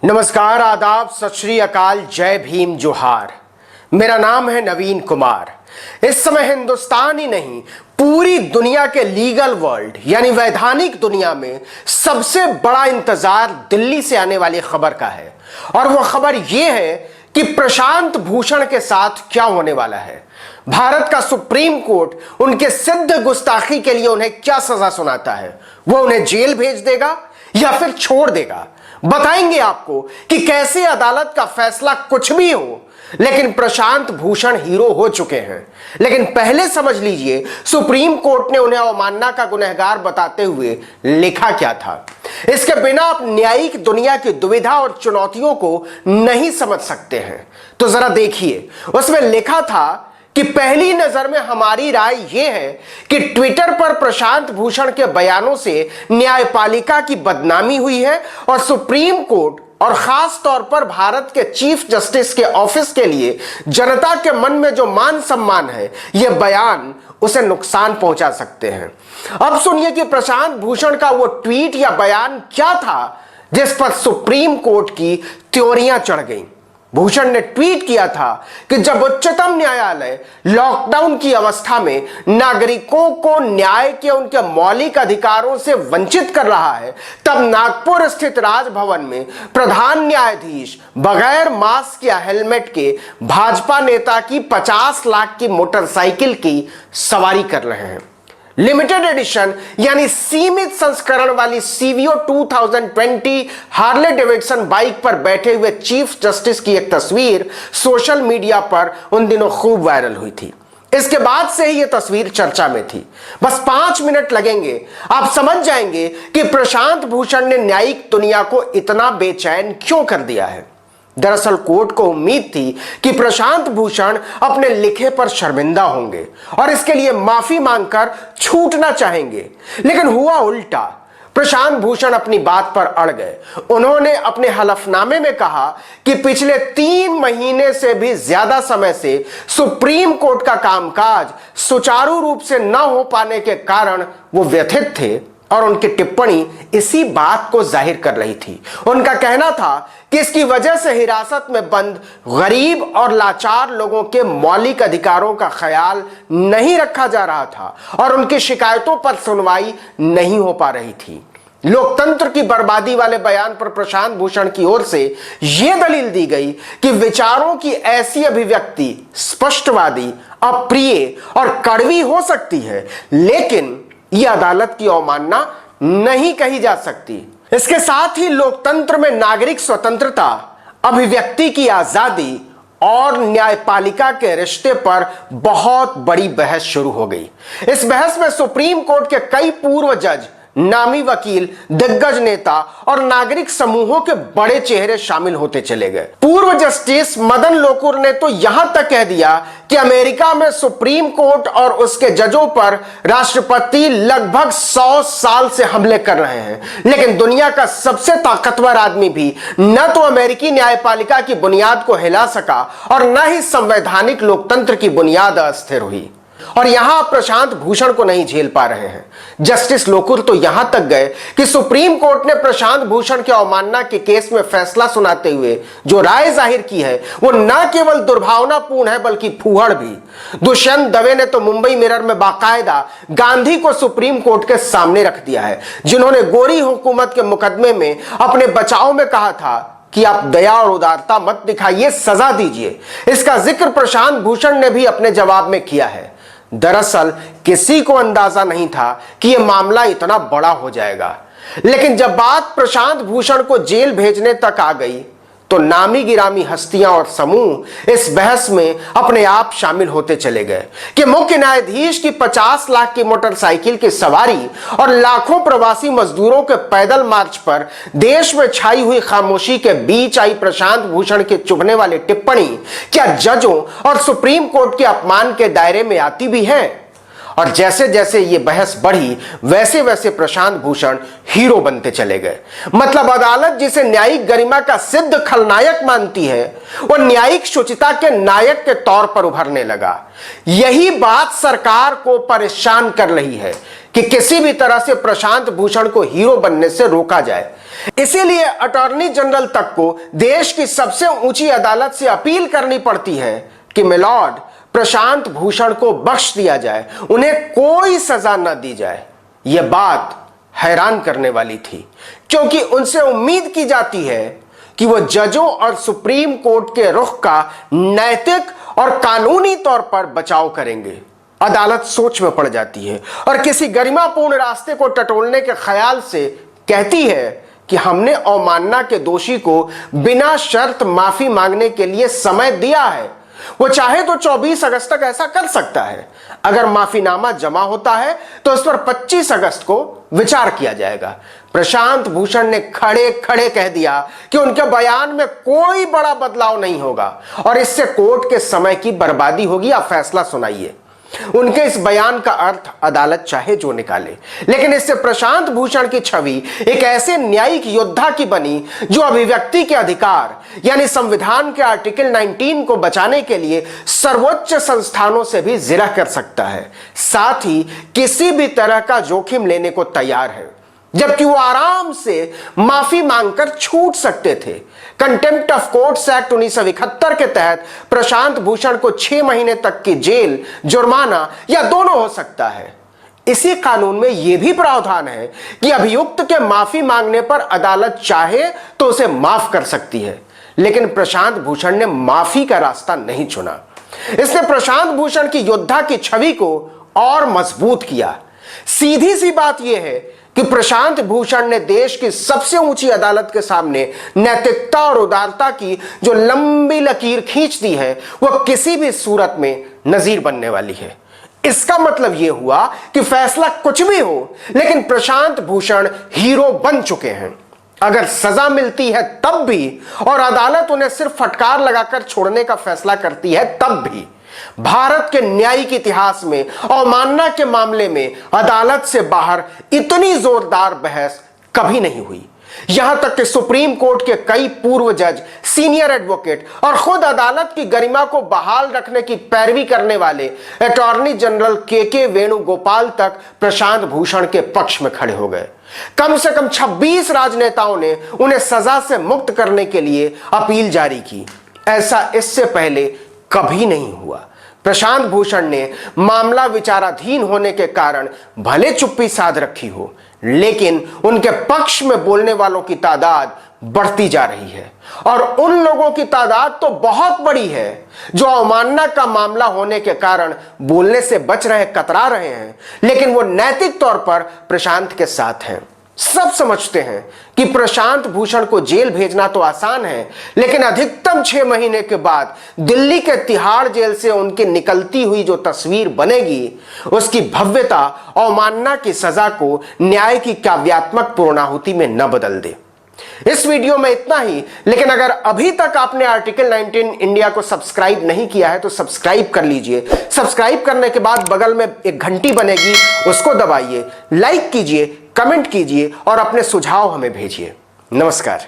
नमस्कार, आदाब, सत श्री अकाल, जय भीम, जोहार। मेरा नाम है नवीन कुमार। इस समय हिंदुस्तान ही नहीं, पूरी दुनिया के लीगल वर्ल्ड यानी वैधानिक दुनिया में सबसे बड़ा इंतजार दिल्ली से आने वाली खबर का है। और वह खबर यह है कि प्रशांत भूषण के साथ क्या होने वाला है। भारत का सुप्रीम कोर्ट उनके सिद्ध गुस्ताखी के लिए उन्हें क्या सजा सुनाता है। वो उन्हें जेल भेज देगा या फिर छोड़ देगा। बताएंगे आपको कि कैसे अदालत का फैसला कुछ भी हो, लेकिन प्रशांत भूषण हीरो हो चुके हैं। लेकिन पहले समझ लीजिए सुप्रीम कोर्ट ने उन्हें अवमानना का गुनहगार बताते हुए लिखा क्या था। इसके बिना आप न्यायिक दुनिया की दुविधा और चुनौतियों को नहीं समझ सकते हैं। तो जरा देखिए, उसमें लिखा था कि पहली नजर में हमारी राय यह है कि ट्विटर पर प्रशांत भूषण के बयानों से न्यायपालिका की बदनामी हुई है और सुप्रीम कोर्ट और खास तौर पर भारत के चीफ जस्टिस के ऑफिस के लिए जनता के मन में जो मान सम्मान है, यह बयान उसे नुकसान पहुंचा सकते हैं। अब सुनिए कि प्रशांत भूषण का वो ट्वीट या बयान क्या था जिस पर सुप्रीम कोर्ट की त्योरियां चढ़ गईं। भूषण ने ट्वीट किया था कि जब उच्चतम न्यायालय लॉकडाउन की अवस्था में नागरिकों को न्याय के उनके मौलिक अधिकारों से वंचित कर रहा है, तब नागपुर स्थित राजभवन में प्रधान न्यायाधीश बगैर मास्क या हेलमेट के भाजपा नेता की 50 लाख की मोटरसाइकिल की सवारी कर रहे हैं। लिमिटेड एडिशन यानी सीमित संस्करण वाली सीवीओ 2020 हार्ले डेविडसन बाइक पर बैठे हुए चीफ जस्टिस की एक तस्वीर सोशल मीडिया पर उन दिनों खूब वायरल हुई थी। इसके बाद से ही यह तस्वीर चर्चा में थी। बस 5 मिनट लगेंगे, आप समझ जाएंगे कि प्रशांत भूषण ने न्यायिक दुनिया को इतना बेचैन क्यों कर दिया है। दरअसल कोर्ट को उम्मीद थी कि प्रशांत भूषण अपने लिखे पर शर्मिंदा होंगे और इसके लिए माफी मांगकर छूटना चाहेंगे, लेकिन हुआ उल्टा। प्रशांत भूषण अपनी बात पर अड़ गए। उन्होंने अपने हलफनामे में कहा कि पिछले 3 महीने से भी ज्यादा समय से सुप्रीम कोर्ट का कामकाज सुचारू रूप से न हो पाने के कारण वो व्यथित थे और उनकी टिप्पणी इसी बात को जाहिर कर रही थी। उनका कहना था कि इसकी वजह से हिरासत में बंद गरीब और लाचार लोगों के मौलिक अधिकारों का ख्याल नहीं रखा जा रहा था और उनकी शिकायतों पर सुनवाई नहीं हो पा रही थी। लोकतंत्र की बर्बादी वाले बयान पर प्रशांत भूषण की ओर से यह दलील दी गई कि विचारों की ऐसी अभिव्यक्ति स्पष्टवादी, अप्रिय और कड़वी हो सकती है, लेकिन यह अदालत की अवमानना नहीं कही जा सकती। इसके साथ ही लोकतंत्र में नागरिक स्वतंत्रता, अभिव्यक्ति की आजादी और न्यायपालिका के रिश्ते पर बहुत बड़ी बहस शुरू हो गई। इस बहस में सुप्रीम कोर्ट के कई पूर्व जज, नामी वकील, दिग्गज नेता और नागरिक समूहों के बड़े चेहरे शामिल होते चले गए। पूर्व जस्टिस मदन लोकुर ने तो यहां तक कह दिया कि अमेरिका में सुप्रीम कोर्ट और उसके जजों पर राष्ट्रपति लगभग 100 साल से हमले कर रहे हैं, लेकिन दुनिया का सबसे ताकतवर आदमी भी न तो अमेरिकी न्यायपालिका की बुनियाद को हिला सका और न ही संवैधानिक लोकतंत्र की बुनियाद अस्थिर हुई। और यहां प्रशांत भूषण को नहीं झेल पा रहे हैं। जस्टिस लोकुर तो यहां तक गए कि सुप्रीम कोर्ट ने प्रशांत भूषण के अवमानना के केस में फैसला सुनाते हुए जो राय जाहिर की है वो न केवल दुर्भावनापूर्ण है बल्कि फूहड़ भी। दुष्यंत दवे ने तो मुंबई मिरर में बाकायदा गांधी को सुप्रीम कोर्ट के सामने रख दिया है, जिन्होंने गोरी हुकूमत के मुकदमे में अपने बचाव में कहा था कि आप दया और उदारता मत दिखाइए, सजा दीजिए। इसका जिक्र प्रशांत भूषण ने भी अपने जवाब में किया है। दरअसल किसी को अंदाजा नहीं था कि यह मामला इतना बड़ा हो जाएगा, लेकिन जब बात प्रशांत भूषण को जेल भेजने तक आ गई तो नामी गिरामी हस्तियां और समूह इस बहस में अपने आप शामिल होते चले गए कि मुख्य न्यायाधीश की 50 लाख की मोटरसाइकिल की सवारी और लाखों प्रवासी मजदूरों के पैदल मार्च पर देश में छाई हुई खामोशी के बीच आई प्रशांत भूषण के चुभने वाली टिप्पणी क्या जजों और सुप्रीम कोर्ट के अपमान के दायरे में आती भी है। और जैसे जैसे ये बहस बढ़ी वैसे वैसे प्रशांत भूषण हीरो बनते चले गए। मतलब अदालत जिसे न्यायिक गरिमा का सिद्ध खलनायक मानती है वो न्यायिक शुचिता के नायक के तौर पर उभरने लगा। यही बात सरकार को परेशान कर रही है कि किसी भी तरह से प्रशांत भूषण को हीरो बनने से रोका जाए। इसीलिए अटॉर्नी जनरल तक को देश की सबसे ऊंची अदालत से अपील करनी पड़ती है कि मिलॉर्ड, प्रशांत भूषण को बख्श दिया जाए, उन्हें कोई सजा न दी जाए। यह बात हैरान करने वाली थी, क्योंकि उनसे उम्मीद की जाती है कि वो जजों और सुप्रीम कोर्ट के रुख का नैतिक और कानूनी तौर पर बचाव करेंगे। अदालत सोच में पड़ जाती है और किसी गरिमापूर्ण रास्ते को टटोलने के ख्याल से कहती है कि हमने अवमानना के दोषी को बिना शर्त माफी मांगने के लिए समय दिया है। वो चाहे तो 24 अगस्त तक ऐसा कर सकता है। अगर माफीनामा जमा होता है तो इस पर 25 अगस्त को विचार किया जाएगा। प्रशांत भूषण ने खड़े खड़े कह दिया कि उनके बयान में कोई बड़ा बदलाव नहीं होगा और इससे कोर्ट के समय की बर्बादी होगी। आप फैसला सुनाइए। उनके इस बयान का अर्थ अदालत चाहे जो निकाले, लेकिन इससे प्रशांत भूषण की छवि एक ऐसे न्यायिक योद्धा की बनी जो अभिव्यक्ति के अधिकार यानी संविधान के आर्टिकल 19 को बचाने के लिए सर्वोच्च संस्थानों से भी जिरह कर सकता है, साथ ही किसी भी तरह का जोखिम लेने को तैयार है, जबकि वो आराम से माफी मांगकर छूट सकते थे। कंटेम्प्ट ऑफ कोर्ट्स एक्ट 1971 के तहत प्रशांत भूषण को 6 महीने तक की जेल, जुर्माना या दोनों हो सकता है। इसी कानून में यह भी प्रावधान है कि अभियुक्त के माफी मांगने पर अदालत चाहे तो उसे माफ कर सकती है, लेकिन प्रशांत भूषण ने माफी का रास्ता नहीं चुना। इसने प्रशांत भूषण की योद्धा की छवि को और मजबूत किया। सीधी सी बात यह है कि प्रशांत भूषण ने देश की सबसे ऊंची अदालत के सामने नैतिकता और उदारता की जो लंबी लकीर खींच दी है, वह किसी भी सूरत में नजीर बनने वाली है। इसका मतलब यह हुआ कि फैसला कुछ भी हो, लेकिन प्रशांत भूषण हीरो बन चुके हैं। अगर सजा मिलती है तब भी और अदालत उन्हें सिर्फ फटकार लगाकर छोड़ने का फैसला करती है तब भी, भारत के न्यायिक इतिहास में अवमानना के मामले में अदालत से बाहर इतनी जोरदार बहस कभी नहीं हुई। यहां तक कि सुप्रीम कोर्ट के कई पूर्व जज, सीनियर एडवोकेट और खुद अदालत की गरिमा को बहाल रखने की पैरवी करने वाले अटॉर्नी जनरल के वेणुगोपाल तक प्रशांत भूषण के पक्ष में खड़े हो गए। कम से कम 26 राजनेताओं ने उन्हें सजा से मुक्त करने के लिए अपील जारी की। ऐसा इससे पहले कभी नहीं हुआ। प्रशांत भूषण ने मामला विचाराधीन होने के कारण भले चुप्पी साध रखी हो, लेकिन उनके पक्ष में बोलने वालों की तादाद बढ़ती जा रही है और उन लोगों की तादाद तो बहुत बड़ी है जो अवमानना का मामला होने के कारण बोलने से बच रहे, कतरा रहे हैं, लेकिन वो नैतिक तौर पर प्रशांत के साथ हैं। सब समझते हैं कि प्रशांत भूषण को जेल भेजना तो आसान है, लेकिन अधिकतम 6 महीने के बाद दिल्ली के तिहाड़ जेल से उनकी निकलती हुई जो तस्वीर बनेगी, उसकी भव्यता अवमानना की सजा को न्याय की काव्यात्मक पूर्णाहुति में न बदल दे। इस वीडियो में इतना ही, लेकिन अगर अभी तक आपने आर्टिकल 19 इंडिया को सब्सक्राइब नहीं किया है तो सब्सक्राइब कर लीजिए। सब्सक्राइब करने के बाद बगल में एक घंटी बनेगी, उसको दबाइए, लाइक कीजिए, कमेंट कीजिए और अपने सुझाव हमें भेजिए। नमस्कार।